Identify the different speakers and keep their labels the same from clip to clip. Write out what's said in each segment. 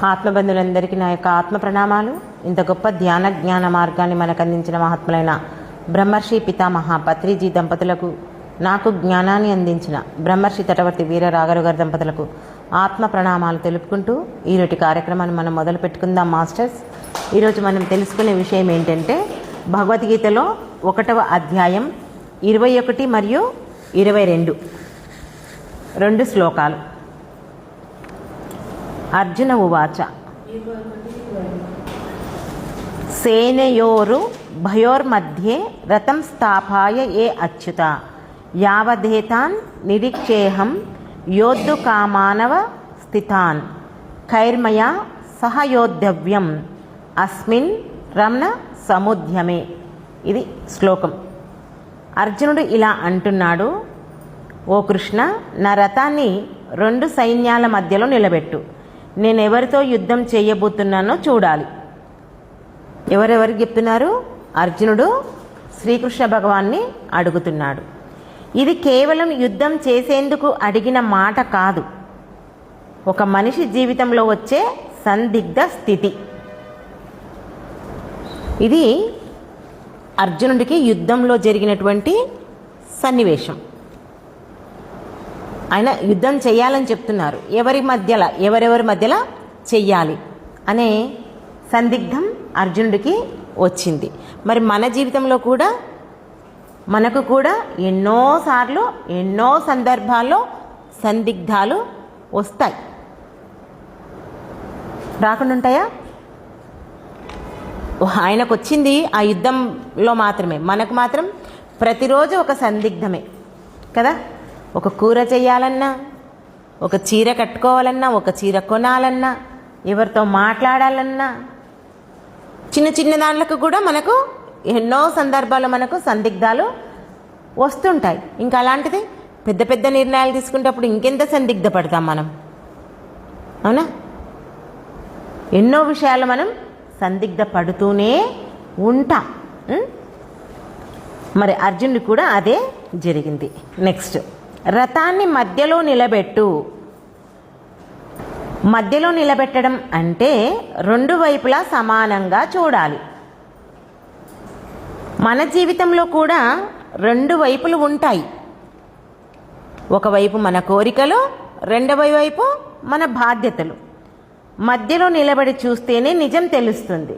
Speaker 1: ఆత్మబంధులందరికీ నా యొక్క ఆత్మ ప్రణామాలు. ఇంత గొప్ప ధ్యాన జ్ఞాన మార్గాన్ని మనకు అందించిన మహాత్ములైన బ్రహ్మర్షి పితామహ పత్రిజీ దంపతులకు, నాకు జ్ఞానాన్ని అందించిన బ్రహ్మర్షి తటవర్తి వీర రాఘరు గారి దంపతులకు ఆత్మ ప్రణామాలు తెలుపుకుంటూ ఈరోజు కార్యక్రమాన్ని మనం మొదలు పెట్టుకుందాం. మాస్టర్స్, ఈరోజు మనం తెలుసుకునే విషయం ఏంటంటే భగవద్గీతలో 1వ అధ్యాయం 21 మరియు 22 రెండు శ్లోకాలు. అర్జున ఉవాచ సేనయోరు భయోర్మధ్యే రథం స్థాపాయ ఏ అచ్యుత యావదేతాన్ నిరీక్షేహం యోద్ధు కామానవ స్థితాన్ ఖైర్మయా సహయోద్ధవ్యం అస్మిన్ రమణ సముద్యమే. ఇది శ్లోకం. అర్జునుడు ఇలా అంటున్నాడు, ఓ కృష్ణ, నా రథాన్ని 2 సైన్యాల మధ్యలో నిలబెట్టు. నేను ఎవరితో యుద్ధం చేయబోతున్నానో చూడాలి. ఎవరెవరికి చెప్తున్నారు? అర్జునుడు శ్రీకృష్ణ భగవాన్ని అడుగుతున్నాడు. ఇది కేవలం యుద్ధం చేసేందుకు అడిగిన మాట కాదు, ఒక మనిషి జీవితంలో వచ్చే సందిగ్ధ స్థితి. ఇది అర్జునుడికి యుద్ధంలో జరిగినటువంటి సన్నివేశం. ఆయన యుద్ధం చేయాలని చెప్తున్నారు. ఎవరెవరి మధ్యలో చెయ్యాలి అనే సందిగ్ధం అర్జునుడికి వచ్చింది. మరి మన జీవితంలో కూడా మనకు కూడా ఎన్నోసార్లు ఎన్నో సందర్భాల్లో సందిగ్ధాలు వస్తాయి. రాకుండా ఉంటాయా? ఆయనకు వచ్చింది ఆ యుద్ధంలో మాత్రమే, మనకు మాత్రం ప్రతిరోజు ఒక సందిగ్ధమే కదా. ఒక కూర చేయాలన్నా, ఒక చీర కట్టుకోవాలన్నా, ఒక చీర కొనాలన్నా, ఎవరితో మాట్లాడాలన్నా, చిన్న చిన్న దాంట్లకు కూడా మనకు ఎన్నో సందర్భాల్లో మనకు సందిగ్ధాలు వస్తుంటాయి. ఇంకా అలాంటిది పెద్ద పెద్ద నిర్ణయాలు తీసుకునేటప్పుడు ఇంకెంత సందిగ్ధ పడతాం మనం, అవునా? ఎన్నో విషయాలు మనం సందిగ్ధ పడుతూనే ఉంటాం. మరి అర్జునుడు కూడా అదే జరిగింది. నెక్స్ట్, రథాన్ని మధ్యలో నిలబెట్టు. మధ్యలో నిలబెట్టడం అంటే 2 వైపులా సమానంగా చూడాలి. మన జీవితంలో కూడా 2 వైపులు ఉంటాయి. ఒకవైపు మన కోరికలు, రెండవ వైపు మన బాధ్యతలు. మధ్యలో నిలబడి చూస్తేనే నిజం తెలుస్తుంది.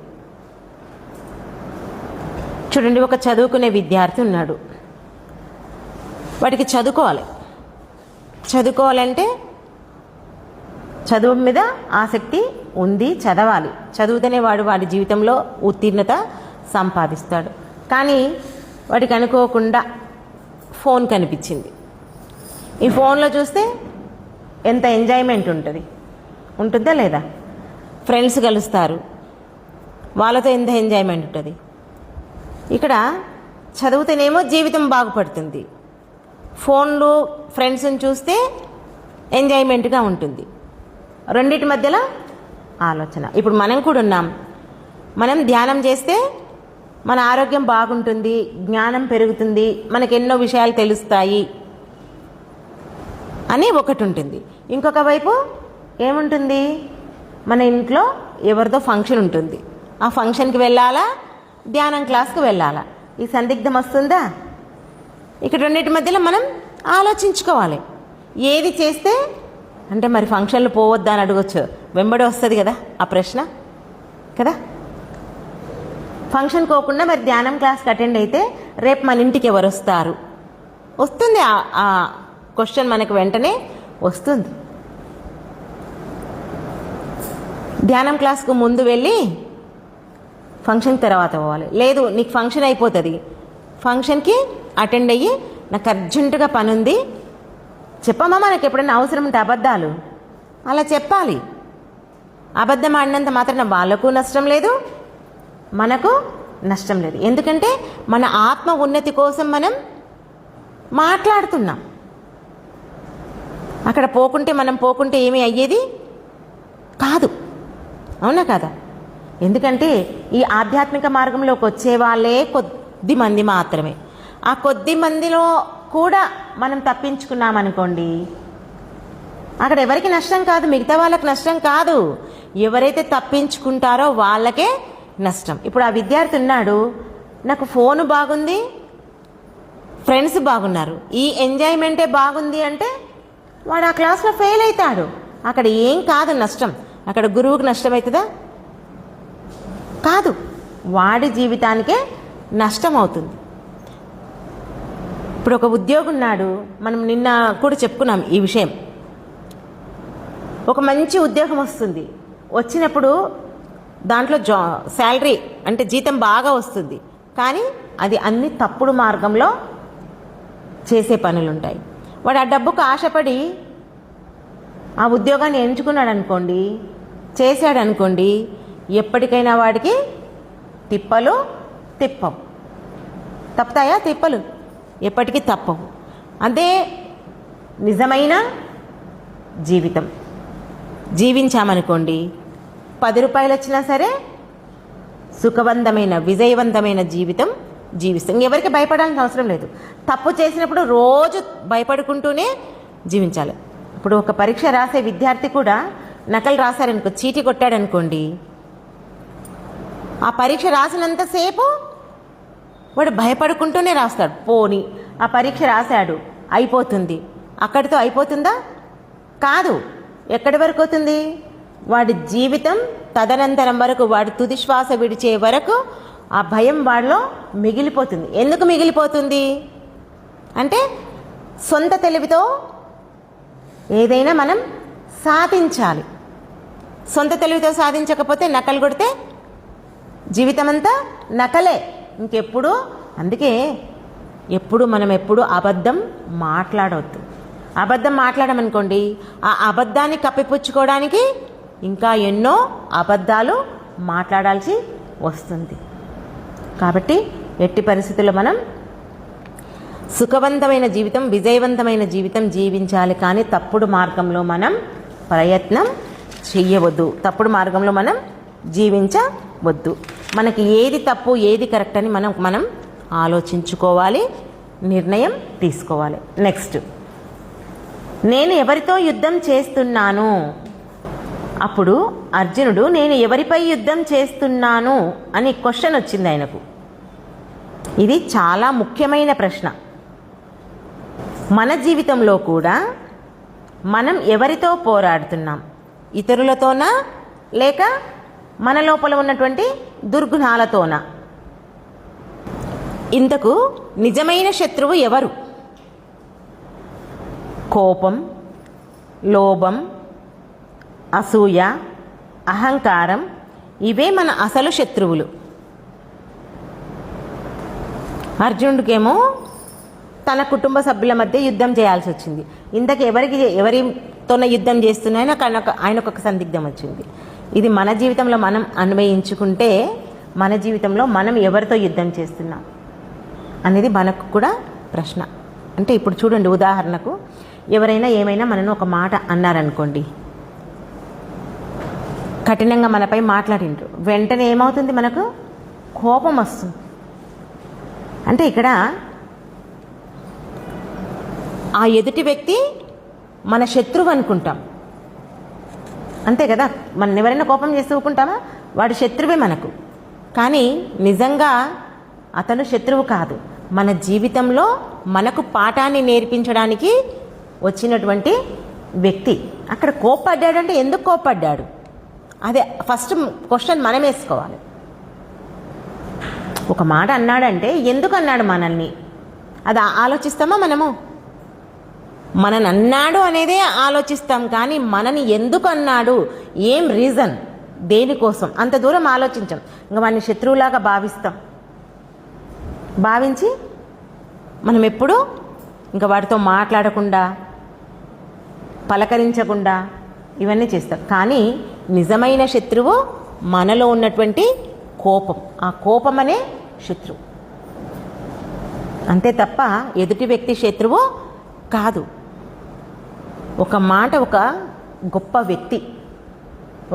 Speaker 1: చూడండి, ఒక చదువుకునే విద్యార్థి ఉన్నాడు. వాడికి చదువుకోవాలంటే చదువు మీద ఆసక్తి ఉంది, చదవాలి. చదువుతూనే వాడి జీవితంలో ఉత్తీర్ణత సంపాదిస్తాడు. కానీ వాడికి అనుకోకుండా ఫోన్ కనిపించింది. ఈ ఫోన్లో చూస్తే ఎంత ఎంజాయ్మెంట్ ఉంటుందా లేదా? ఫ్రెండ్స్ కలుస్తారు, వాళ్ళతో ఎంత ఎంజాయ్మెంట్ ఉంటుంది. ఇక్కడ చదువుతేనేమో జీవితం బాగుపడుతుంది, ఫోన్లు ఫ్రెండ్స్ని చూస్తే ఎంజాయ్మెంట్గా ఉంటుంది. రెండింటి మధ్యలో ఆలోచన. ఇప్పుడు మనం కూడా ఉన్నాం. మనం ధ్యానం చేస్తే మన ఆరోగ్యం బాగుంటుంది, జ్ఞానం పెరుగుతుంది, మనకు ఎన్నో విషయాలు తెలుస్తాయి అని ఒకటి ఉంటుంది. ఇంకొక వైపు ఏముంటుంది? మన ఇంట్లో ఎవరిదో ఫంక్షన్ ఉంటుంది, ఆ ఫంక్షన్కి వెళ్ళాలా, ధ్యానం క్లాస్కి వెళ్ళాలా, ఈ సందిగ్ధం వస్తుందా? ఇక్కడ రెండింటి మధ్యలో మనం ఆలోచించుకోవాలి. ఏది చేస్తే అంటే మరి ఫంక్షన్లు పోవద్దా అని అడగొచ్చు, వెంబడి వస్తుంది కదా ఆ ప్రశ్న కదా. ఫంక్షన్ పోకుండా మరి ధ్యానం క్లాస్కి అటెండ్ అయితే రేపు మన ఇంటికి ఎవరు వస్తుంది ఆ క్వశ్చన్ మనకు వెంటనే వస్తుంది. ధ్యానం క్లాస్కు ముందు వెళ్ళి ఫంక్షన్ తర్వాత పోవాలి. లేదు, నీకు ఫంక్షన్ అయిపోతుంది, ఫంక్షన్కి అటెండ్ అయ్యి నాకు అర్జెంటుగా పని ఉంది చెప్పమ్మా. మనకి ఎప్పుడైనా అవసరం ఉంటే అబద్ధాలు అలా చెప్పాలి. అబద్ధం ఆడినంత మాత్రం వాళ్ళకు నష్టం లేదు, మనకు నష్టం లేదు. ఎందుకంటే మన ఆత్మ ఉన్నతి కోసం మనం మాట్లాడుతున్నాం. అక్కడ మనం పోకుంటే ఏమీ అయ్యేది కాదు, అవునా కదా? ఎందుకంటే ఈ ఆధ్యాత్మిక మార్గంలోకి వచ్చే వాళ్ళే కొద్ది మంది మాత్రమే. ఆ కొద్ది మందిలో కూడా మనం తప్పించుకున్నామనుకోండి, అక్కడ ఎవరికి నష్టం కాదు, మిగతా వాళ్ళకి నష్టం కాదు. ఎవరైతే తప్పించుకుంటారో వాళ్ళకే నష్టం. ఇప్పుడు ఆ విద్యార్థి ఉన్నాడు, నాకు ఫోను బాగుంది, ఫ్రెండ్స్ బాగున్నారు, ఈ ఎంజాయ్మెంటే బాగుంది అంటే వాడు ఆ క్లాస్లో ఫెయిల్ అవుతాడు. అక్కడ ఏం కాదు నష్టం, అక్కడ గురువుకి నష్టం అవుతుందా? కాదు, వాడి జీవితానికే నష్టం అవుతుంది. ఇప్పుడు ఒక ఉద్యోగి ఉన్నాడు, మనం నిన్న కూడా చెప్పుకున్నాం ఈ విషయం. ఒక మంచి ఉద్యోగం వస్తుంది, వచ్చినప్పుడు దాంట్లో శాలరీ అంటే జీతం బాగా వస్తుంది, కానీ అది అన్ని తప్పుడు మార్గంలో చేసే పనులు ఉంటాయి. వాడు ఆ డబ్బుకు ఆశపడి ఆ ఉద్యోగాన్ని ఎంచుకున్నాడు అనుకోండి, చేశాడు అనుకోండి, ఎప్పటికైనా వాడికి తిప్పలు తిప్పవు. తప్పుతాయా? తిప్పలు ఎప్పటికీ తప్పవు. అదే నిజమైన జీవితం జీవించామనుకోండి, 10 రూపాయలు వచ్చినా సరే సుఖవంతమైన విజయవంతమైన జీవితం జీవిస్తాం. ఎవరికి భయపడాల్సిన అవసరం లేదు. తప్పు చేసినప్పుడు రోజు భయపడుకుంటూనే జీవించాలి. ఇప్పుడు ఒక పరీక్ష రాసే విద్యార్థి కూడా నకలు రాశారనుకో, చీటీ కొట్టాడనుకోండి, ఆ పరీక్ష రాసినంతసేపు వాడు భయపడుకుంటూనే రాస్తాడు. పోని ఆ పరీక్ష రాశాడు, అయిపోతుంది, అక్కడితో అయిపోతుందా? కాదు. ఎక్కడి వరకు అవుతుంది? వాడి జీవితం తదనంతరం వరకు, వాడి తుది శ్వాస విడిచే వరకు ఆ భయం వాడిలో మిగిలిపోతుంది. ఎందుకు మిగిలిపోతుంది అంటే, సొంత తెలివితో ఏదైనా మనం సాధించాలి. సొంత తెలివితో సాధించకపోతే నకలు కొడితే జీవితం అంతా నకలే ఇంకెప్పుడు. అందుకే మనం ఎప్పుడు అబద్ధం మాట్లాడవద్దు. అబద్ధం మాట్లాడమనుకోండి, ఆ అబద్ధాన్ని కప్పిపుచ్చుకోవడానికి ఇంకా ఎన్నో అబద్ధాలు మాట్లాడాల్సి వస్తుంది. కాబట్టి ఎట్టి పరిస్థితుల్లో మనం సుఖవంతమైన జీవితం, విజయవంతమైన జీవితం జీవించాలి. కానీ తప్పుడు మార్గంలో మనం ప్రయత్నం చెయ్యవద్దు, తప్పుడు మార్గంలో మనం జీవించవద్దు. మనకి ఏది తప్పు ఏది కరెక్ట్ అని మనం ఆలోచించుకోవాలి, నిర్ణయం తీసుకోవాలి. నెక్స్ట్, నేను ఎవరితో యుద్ధం చేస్తున్నాను? అప్పుడు అర్జునుడు నేను ఎవరిపై యుద్ధం చేస్తున్నాను అని క్వశ్చన్ వచ్చింది ఆయనకు. ఇది చాలా ముఖ్యమైన ప్రశ్న. మన జీవితంలో కూడా మనం ఎవరితో పోరాడుతున్నాం? ఇతరులతోనా లేక మన లోపల ఉన్నటువంటి దుర్గుణాలతోనా? ఇంతకు నిజమైన శత్రువు ఎవరు? కోపం, లోభం, అసూయ, అహంకారం, ఇవే మన అసలు శత్రువులు. అర్జునుడికేమో తన కుటుంబ సభ్యుల మధ్య యుద్ధం చేయాల్సి వచ్చింది. ఇంతకు ఎవరితోన యుద్ధం చేస్తున్నాయో ఆయనకు ఒక సందిగ్ధం వచ్చింది. ఇది మన జీవితంలో మనం అన్వయించుకుంటే, మన జీవితంలో మనం ఎవరితో యుద్ధం చేస్తున్నాం అనేది మనకు కూడా ప్రశ్న. అంటే ఇప్పుడు చూడండి, ఉదాహరణకు ఎవరైనా ఏమైనా మనను ఒక మాట అన్నారనుకోండి, కఠినంగా మనపై మాట్లాడిండ్రు, వెంటనే ఏమవుతుంది? మనకు కోపం వస్తుంది. అంటే ఇక్కడ ఆ ఎదుటి వ్యక్తి మన శత్రువు అనుకుంటాం, అంతే కదా. మనం ఎవరైనా కోపం చేస్తూ ఊకుంటామా? వాడు శత్రువే మనకు. కానీ నిజంగా అతను శత్రువు కాదు, మన జీవితంలో మనకు పాఠాన్ని నేర్పించడానికి వచ్చినటువంటి వ్యక్తి. అక్కడ కోప్పడ్డాడంటే ఎందుకు కోప్పడ్డాడు? అదే ఫస్ట్ క్వశ్చన్ మనం వేసుకోవాలి. ఒక మాట అన్నాడంటే ఎందుకు అన్నాడు మనల్ని, అది ఆలోచిస్తామా? మనని అన్నాడు అనేదే ఆలోచిస్తాం, కానీ మనని ఎందుకు అన్నాడు, ఏం రీజన్, దేనికోసం, అంత దూరం ఆలోచించాం. ఇంకా వాడిని శత్రువులాగా భావించి మనం ఎప్పుడు ఇంకా వాడితో మాట్లాడకుండా, పలకరించకుండా ఇవన్నీ చేస్తాం. కానీ నిజమైన శత్రువు మనలో ఉన్నటువంటి కోపం. ఆ కోపం అనే శత్రువు, అంతే తప్ప ఎదుటి వ్యక్తి శత్రువు కాదు. ఒక మాట, ఒక గొప్ప వ్యక్తి,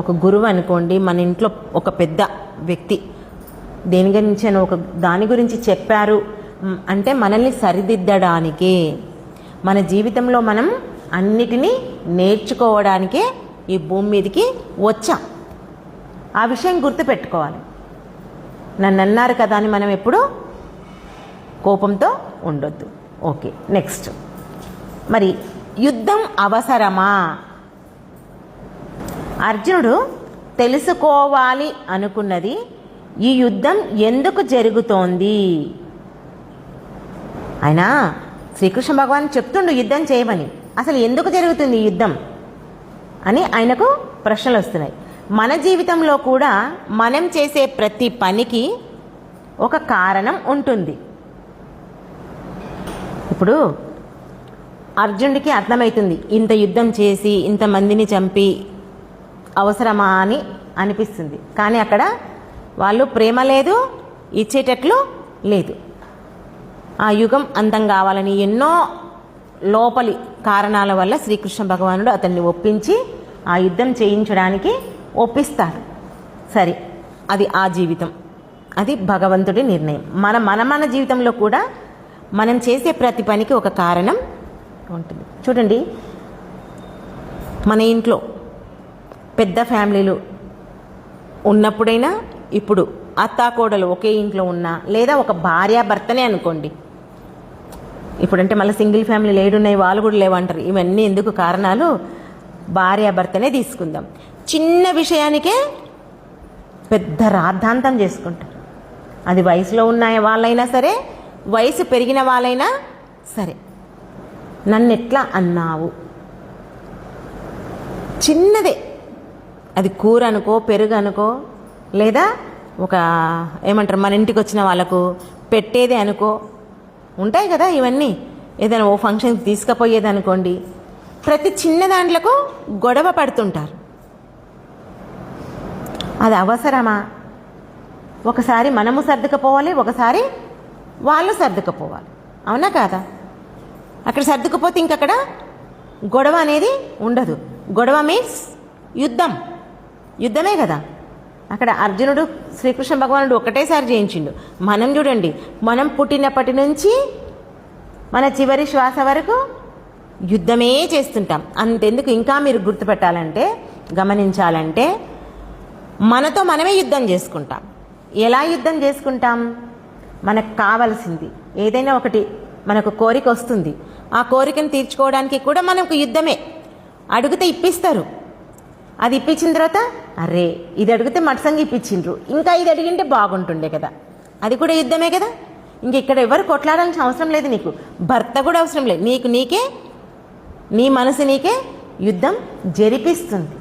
Speaker 1: ఒక గురువు అనుకోండి, మన ఇంట్లో ఒక పెద్ద వ్యక్తి దేని గురించి అని దాని గురించి చెప్పారు అంటే మనల్ని సరిదిద్దడానికే, మన జీవితంలో మనం అన్నిటినీ నేర్చుకోవడానికే ఈ భూమి మీదకి వచ్చాం. ఆ విషయం గుర్తుపెట్టుకోవాలి. నన్ను అన్నారు కదా అని మనం ఎప్పుడూ కోపంతో ఉండొద్దు. Okay, next. మరి యుద్ధం అవసరమా? అర్జునుడు తెలుసుకోవాలి అనుకున్నది ఈ యుద్ధం ఎందుకు జరుగుతోంది? ఆయన శ్రీకృష్ణ భగవాన్ చెప్తుండు యుద్ధం చేయమని. అసలు ఎందుకు జరుగుతుంది ఈ యుద్ధం అని ఆయనకు ప్రశ్నలు వస్తున్నాయి. మన జీవితంలో కూడా మనం చేసే ప్రతి పనికి ఒక కారణం ఉంటుంది. ఇప్పుడు అర్జునుడికి అర్థమవుతుంది, ఇంత యుద్ధం చేసి ఇంతమందిని చంపి అవసరమా అని అనిపిస్తుంది. కానీ అక్కడ వాళ్ళు ప్రేమ లేదు, ఇచ్చేటట్లు లేదు. ఆ యుగం అంతం కావాలని ఎన్నో లోపలి కారణాల వల్ల శ్రీకృష్ణ భగవానుడు అతన్ని ఒప్పించి ఆ యుద్ధం చేయించడానికి ఒప్పిస్తాడు. సరే, అది ఆ జీవితం, అది భగవంతుడి నిర్ణయం. మన జీవితంలో కూడా మనం చేసే ప్రతి పనికి ఒక కారణం ఉంటుంది. చూడండి, మన ఇంట్లో పెద్ద ఫ్యామిలీలు ఉన్నప్పుడైనా, ఇప్పుడు అత్తాకోడలు ఒకే ఇంట్లో ఉన్నా, లేదా ఒక భార్యాభర్తనే అనుకోండి. ఇప్పుడంటే మళ్ళీ సింగిల్ ఫ్యామిలీలు ఏడున్నాయి, వాళ్ళు కూడా లేవంటారు. ఇవన్నీ ఎందుకు కారణాలు? భార్యాభర్తనే తీసుకుందాం. చిన్న విషయానికే పెద్ద రాద్ధాంతం చేసుకుంటారు. అది వయసులో ఉన్న వాళ్ళైనా సరే, వయసు పెరిగిన వాళ్ళైనా సరే. నన్ను ఎట్లా అన్నావు? చిన్నదే, అది కూర అనుకో, పెరుగు అనుకో, లేదా ఒక ఏమంటారు మన ఇంటికి వచ్చిన వాళ్ళకు పెట్టేదే అనుకో, ఉంటాయి కదా ఇవన్నీ. ఏదైనా ఓ ఫంక్షన్కి తీసుకుపోయేది అనుకోండి, ప్రతి చిన్న దాంట్లకు గొడవ పడుతుంటారు. అది అవసరమా? ఒకసారి మనము సర్దుకుపోవాలి, ఒకసారి వాళ్ళు సర్దుకుపోవాలి. అవునా కాదా? అక్కడ సర్దుకుపోతే ఇంకక్కడ గొడవ అనేది ఉండదు. గొడవ మీన్స్ యుద్ధమే కదా. అక్కడ అర్జునుడు శ్రీకృష్ణ భగవానుడు ఒకటేసారి జయించిండు. మనం చూడండి, మనం పుట్టినప్పటి నుంచి మన చివరి శ్వాస వరకు యుద్ధమే చేస్తుంటాం. అంతెందుకు, ఇంకా మీరు గుర్తుపెట్టాలంటే, గమనించాలంటే, మనతో మనమే యుద్ధం చేసుకుంటాం. ఎలా యుద్ధం చేసుకుంటాం? మనకు కావలసింది ఏదైనా ఒకటి మనకు కోరిక వస్తుంది, ఆ కోరికను తీర్చుకోవడానికి కూడా మనకు యుద్ధమే. అడిగితే ఇప్పిస్తారు, అది ఇప్పించిన తర్వాత అరే ఇది అడిగితే మట్సంగా ఇప్పించిండ్రు, ఇంకా ఇది అడిగింటే బాగుంటుండే కదా, అది కూడా యుద్ధమే కదా. ఇంక ఇక్కడ ఎవరు కొట్లాడాల్సిన అవసరం లేదు, నీకు భర్త కూడా అవసరం లేదు, నీకే నీ మనసు నీకే యుద్ధం జరిపిస్తుంది.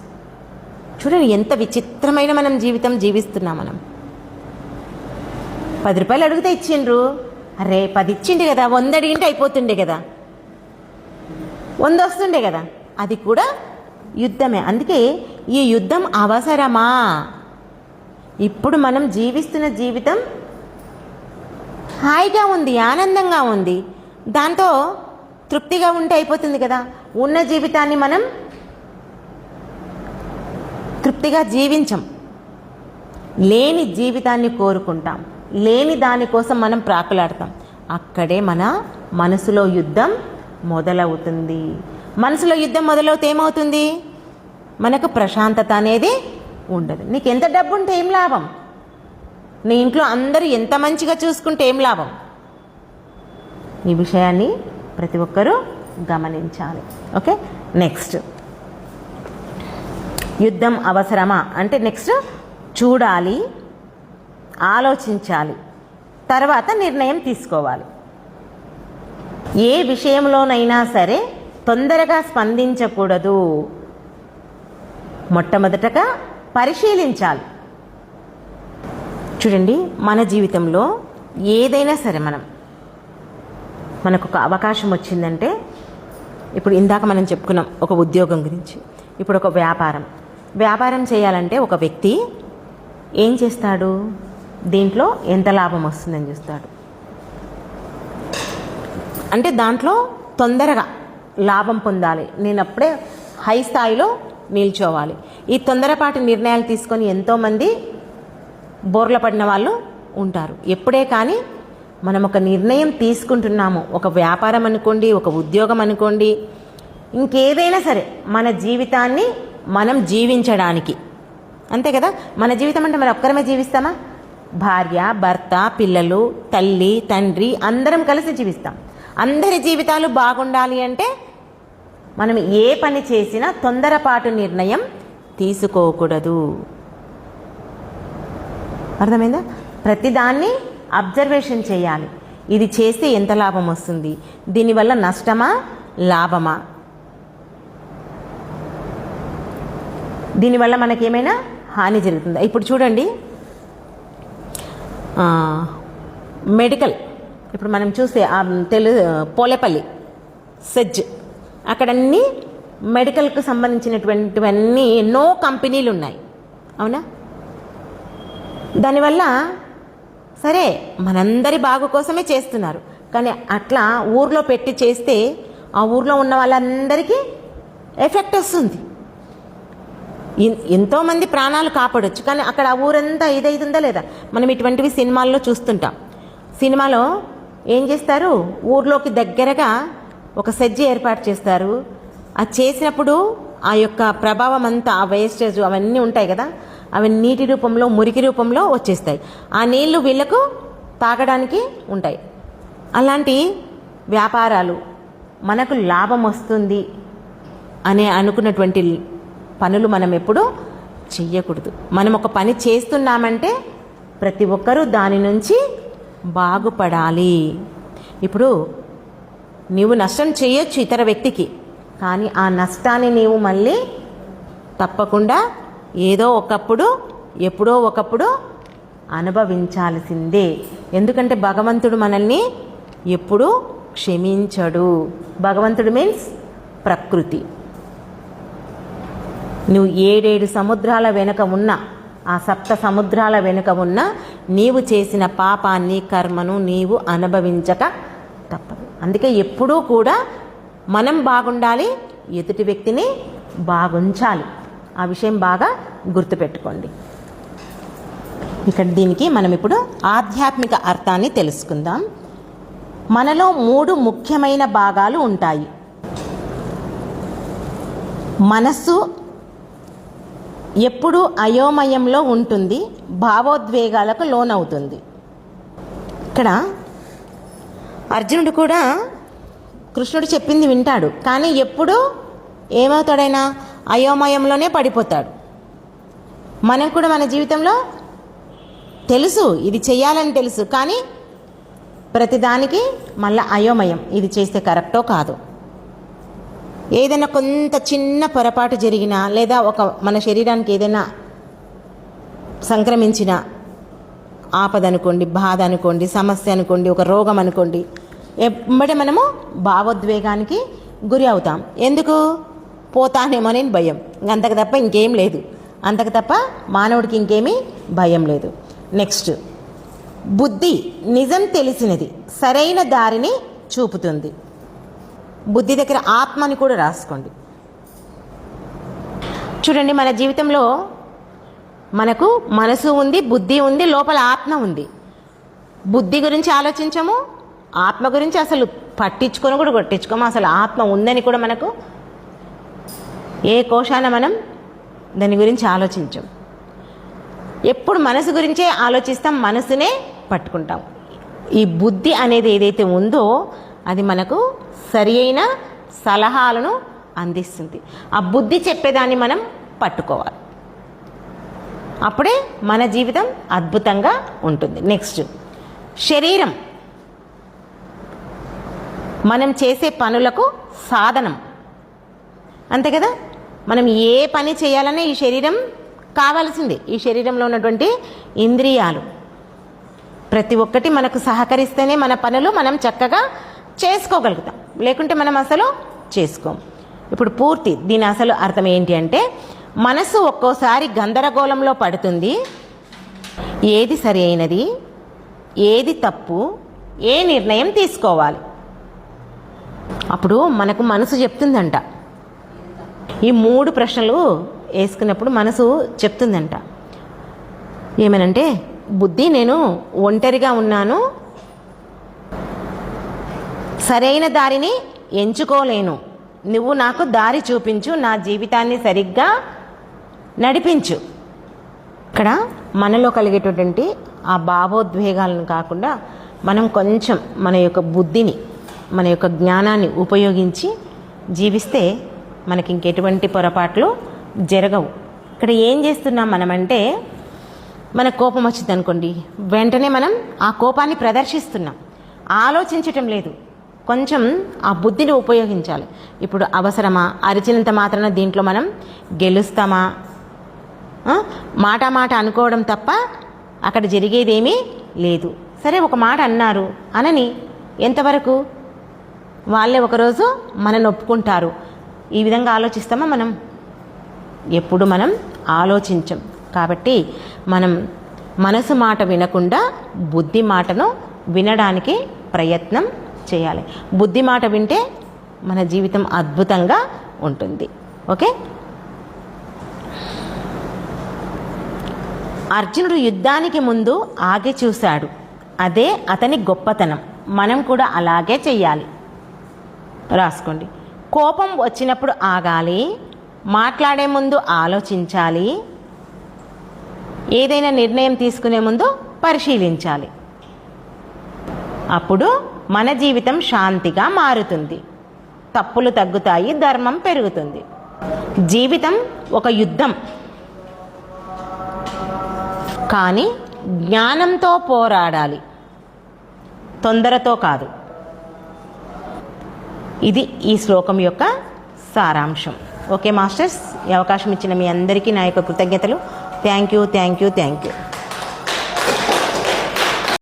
Speaker 1: చూడండి ఎంత విచిత్రమైన మనం జీవితం జీవిస్తున్నాం. మనం 10 రూపాయలు అడిగితే ఇచ్చిండ్రు, అరే 10 ఇచ్చిండే కదా, 100 అడిగింటే అయిపోతుండే కదా, 100 వస్తుండే కదా, అది కూడా యుద్ధమే. అందుకే ఈ యుద్ధం అవసరమా? ఇప్పుడు మనం జీవిస్తున్న జీవితం హాయిగా ఉంది, ఆనందంగా ఉంది, దాంతో తృప్తిగా ఉంటే అయిపోతుంది కదా. ఉన్న జీవితాన్ని మనం తృప్తిగా జీవించం, లేని జీవితాన్ని కోరుకుంటాం, లేని దానికోసం మనం ప్రాకులాడతాం. అక్కడే మన మనసులో యుద్ధం మొదలవుతుంది. మనసులో యుద్ధం మొదలవుతే ఏమవుతుంది? మనకు ప్రశాంతత అనేది ఉండదు. నీకు ఎంత డబ్బు ఉంటే ఏం లాభం? నీ ఇంట్లో అందరూ ఎంత మంచిగా చూసుకుంటే ఏం లాభం? ఈ విషయాన్ని ప్రతి ఒక్కరూ గమనించాలి. ఓకే, నెక్స్ట్ యుద్ధం అవసరమా అంటే నెక్స్ట్ చూడాలి, ఆలోచించాలి, తర్వాత నిర్ణయం తీసుకోవాలి. ఏ విషయంలోనైనా సరే తొందరగా స్పందించకూడదు. మొట్టమొదటగా పరిశీలించాలి. చూడండి, మన జీవితంలో ఏదైనా సరే మనకు ఒక అవకాశం వచ్చిందంటే, ఇప్పుడు ఇందాక మనం చెప్పుకున్నాం ఒక ఉద్యోగం గురించి, ఇప్పుడు ఒక వ్యాపారం చేయాలంటే ఒక వ్యక్తి ఏం చేస్తాడు? దీంట్లో ఎంత లాభం వస్తుందని చూస్తాడు. అంటే దాంట్లో తొందరగా లాభం పొందాలి, నేను అప్పుడే హై స్థాయిలో నిల్చోవాలి. ఈ తొందరపాటి నిర్ణయాలు తీసుకొని ఎంతోమంది బోర్ల పడిన వాళ్ళు ఉంటారు. ఎప్పుడే కానీ మనం ఒక నిర్ణయం తీసుకుంటున్నాము, ఒక వ్యాపారం అనుకోండి, ఒక ఉద్యోగం అనుకోండి, ఇంకేదైనా సరే మన జీవితాన్ని మనం జీవించడానికి అంతే కదా. మన జీవితం అంటే మరి ఒక్కరమే జీవిస్తామా? భార్య, భర్త, పిల్లలు, తల్లి, తండ్రి అందరం కలిసి జీవిస్తాం. అందరి జీవితాలు బాగుండాలి అంటే మనం ఏ పని చేసినా తొందరపాటు నిర్ణయం తీసుకోకూడదు. అర్థమైందా? ప్రతిదాన్ని అబ్జర్వేషన్ చేయాలి. ఇది చేస్తే ఎంత లాభం వస్తుంది, దీనివల్ల నష్టమా లాభమా, దీనివల్ల మనకేమైనా హాని జరుగుతుందా. ఇప్పుడు చూడండి, మెడికల్ ఇప్పుడు మనం చూస్తే పోలేపల్లి సెజ్ అక్కడన్నీ మెడికల్కు సంబంధించినటువంటివన్నీ ఎన్నో కంపెనీలు ఉన్నాయి, అవునా? దానివల్ల సరే మనందరి బాగు కోసమే చేస్తున్నారు, కానీ అట్లా ఊర్లో పెట్టి చేస్తే ఆ ఊర్లో ఉన్న వాళ్ళందరికీ ఎఫెక్ట్ వస్తుంది. ఎంతోమంది ప్రాణాలు కాపాడొచ్చు, కానీ అక్కడ ఆ ఊరంతా ఇదైతుందా లేదా? మనం ఇటువంటివి సినిమాల్లో చూస్తుంటాం. సినిమాలో ఏం చేస్తారు, ఊర్లోకి దగ్గరగా ఒక సెజ్జి ఏర్పాటు చేస్తారు. అది చేసినప్పుడు ఆ యొక్క ప్రభావం అంతా, ఆ వేస్టేజ్ అవన్నీ ఉంటాయి కదా, అవి నీటి రూపంలో, మురికి రూపంలో వచ్చేస్తాయి. ఆ నీళ్లు వీళ్ళకు తాగడానికి ఉంటాయి. అలాంటి వ్యాపారాలు మనకు లాభం వస్తుంది అనే అనుకున్నటువంటి పనులు మనం ఎప్పుడూ చెయ్యకూడదు. మనం ఒక పని చేస్తున్నామంటే ప్రతి ఒక్కరూ దాని నుంచి బాగుపడాలి. ఇప్పుడు నీవు నష్టం చేయొచ్చు ఇతర వ్యక్తికి, కానీ ఆ నష్టాన్ని నీవు మళ్ళీ తప్పకుండా ఏదో ఒకప్పుడు ఎప్పుడో ఒకప్పుడు అనుభవించాల్సిందే. ఎందుకంటే భగవంతుడు మనల్ని ఎప్పుడూ క్షమించడు. భగవంతుడు మీన్స్ ప్రకృతి. నువ్వు 7 సముద్రాల వెనుక ఉన్న, ఆ 7 సముద్రాల వెనుక ఉన్న నీవు చేసిన పాపాన్ని, కర్మను నీవు అనుభవించక తప్పదు. అందుకే ఎప్పుడూ కూడా మనం బాగుండాలి, ఎదుటి వ్యక్తిని బాగుంచాలి. ఆ విషయం బాగా గుర్తుపెట్టుకోండి. ఇక్కడ దీనికి మనం ఇప్పుడు ఆధ్యాత్మిక అర్థాన్ని తెలుసుకుందాం. మనలో 3 ముఖ్యమైన భాగాలు ఉంటాయి. మనస్సు ఎప్పుడూ అయోమయంలో ఉంటుంది, భావోద్వేగాలకు లోనవుతుంది. ఇక్కడ అర్జునుడు కూడా కృష్ణుడు చెప్పింది వింటాడు, కానీ ఎప్పుడూ ఏమవుతాడైనా అయోమయంలోనే పడిపోతాడు. మనం కూడా మన జీవితంలో తెలుసు, ఇది చెయ్యాలని తెలుసు, కానీ ప్రతిదానికి మళ్ళీ అయోమయం, ఇది చేస్తే కరెక్టో కాదు. ఏదైనా కొంత చిన్న పొరపాటు జరిగినా, లేదా మన శరీరానికి ఏదైనా సంక్రమించిన ఆపద అనుకోండి, బాధ అనుకోండి, సమస్య అనుకోండి, ఒక రోగం అనుకోండి, వెంబడి మనము భావోద్వేగానికి గురి అవుతాం. ఎందుకు? పోతానేమోని భయం, అంతకు తప్ప ఇంకేం లేదు. అంతకు తప్ప మానవుడికి ఇంకేమీ భయం లేదు. నెక్స్ట్, బుద్ధి నిజం తెలిసినది, సరైన దారిని చూపుతుంది. బుద్ధి దగ్గర ఆత్మని కూడా రాసుకోండి. చూడండి, మన జీవితంలో మనకు మనసు ఉంది, బుద్ధి ఉంది, లోపల ఆత్మ ఉంది. బుద్ధి గురించి ఆలోచించము, ఆత్మ గురించి అసలు పట్టించుకొని కూడా కొట్టించుకోము. అసలు ఆత్మ ఉందని కూడా మనకు ఏ కోశాన మనం దాని గురించి ఆలోచించం. ఎప్పుడు మనసు గురించే ఆలోచిస్తాం, మనసునే పట్టుకుంటాం. ఈ బుద్ధి అనేది ఏదైతే ఉందో అది మనకు సరి అయిన సలహాలను అందిస్తుంది. ఆ బుద్ధి చెప్పేదాన్ని మనం పట్టుకోవాలి, అప్పుడే మన జీవితం అద్భుతంగా ఉంటుంది. నెక్స్ట్, శరీరం మనం చేసే పనులకు సాధనం, అంతే కదా. మనం ఏ పని చేయాలన్నా ఈ శరీరం కావాల్సిందే. ఈ శరీరంలో ఉన్నటువంటి ఇంద్రియాలు ప్రతి ఒక్కటి మనకు సహకరిస్తేనే మన పనులు మనం చక్కగా చేసుకోగలుగుతాం, లేకుంటే మనం అసలు చేసుకోం. ఇప్పుడు పూర్తి దీని అసలు అర్థం ఏంటి అంటే, మనసు ఒక్కోసారి గందరగోళంలో పడుతుంది. ఏది సరి అయినది, ఏది తప్పు, ఏ నిర్ణయం తీసుకోవాలి. అప్పుడు మనకు మనసు చెప్తుందంట, ఈ 3 ప్రశ్నలు వేసుకున్నప్పుడు మనసు చెప్తుందంట. ఏమనంటే, బుద్ధి నేను ఒంటరిగా ఉన్నాను, సరైన దారిని ఎంచుకోలేను, నువ్వు నాకు దారి చూపించు, నా జీవితాన్ని సరిగ్గా నడిపించు. ఇక్కడ మనలో కలిగేటటువంటి ఆ భావోద్వేగాలను కాకుండా మనం కొంచెం మన యొక్క బుద్ధిని, మన యొక్క జ్ఞానాన్ని ఉపయోగించి జీవిస్తే మనకి ఇంకెటువంటి పొరపాట్లు జరగవు. ఇక్కడ ఏం చేస్తున్నాం మనమంటే, మన కోపం వచ్చింది అనుకోండి, వెంటనే మనం ఆ కోపాన్ని ప్రదర్శిస్తున్నాం, ఆలోచించటం లేదు. కొంచెం ఆ బుద్ధిని ఉపయోగించాలి. ఇప్పుడు అవసరమా? అరిచినంత మాత్రాన దీంట్లో మనం గెలుస్తామా? మాట మాట అనుకోవడం తప్ప అక్కడ జరిగేదేమీ లేదు. సరే, ఒక మాట అన్నారు అనని, ఎంతవరకు వాళ్ళే ఒకరోజు మనల్ని ఒప్పుకుంటారు. ఈ విధంగా ఆలోచిస్తామా మనం? ఎప్పుడు మనం ఆలోచించం. కాబట్టి మనం మనసు మాట వినకుండా బుద్ధి మాటను వినడానికి ప్రయత్నం చేయాలి. బుద్ధి మాట వింటే మన జీవితం అద్భుతంగా ఉంటుంది. ఓకే. అర్జునుడు యుద్ధానికి ముందు ఆగి చూశాడు. అదే అతని గొప్పతనం. మనం కూడా అలాగే చెయ్యాలి. రాసుకోండి. కోపం వచ్చినప్పుడు ఆగాలి, మాట్లాడే ముందు ఆలోచించాలి, ఏదైనా నిర్ణయం తీసుకునే ముందు పరిశీలించాలి. అప్పుడు మన జీవితం శాంతిగా మారుతుంది, తప్పులు తగ్గుతాయి, ధర్మం పెరుగుతుంది. జీవితం ఒక యుద్ధం, కానీ జ్ఞానంతో పోరాడాలి, తొందరతో కాదు. ఇది ఈ శ్లోకం యొక్క సారాంశం. ఓకే మాస్టర్స్, ఈ అవకాశం ఇచ్చిన మీ అందరికీ నా యొక్క కృతజ్ఞతలు. Thank you.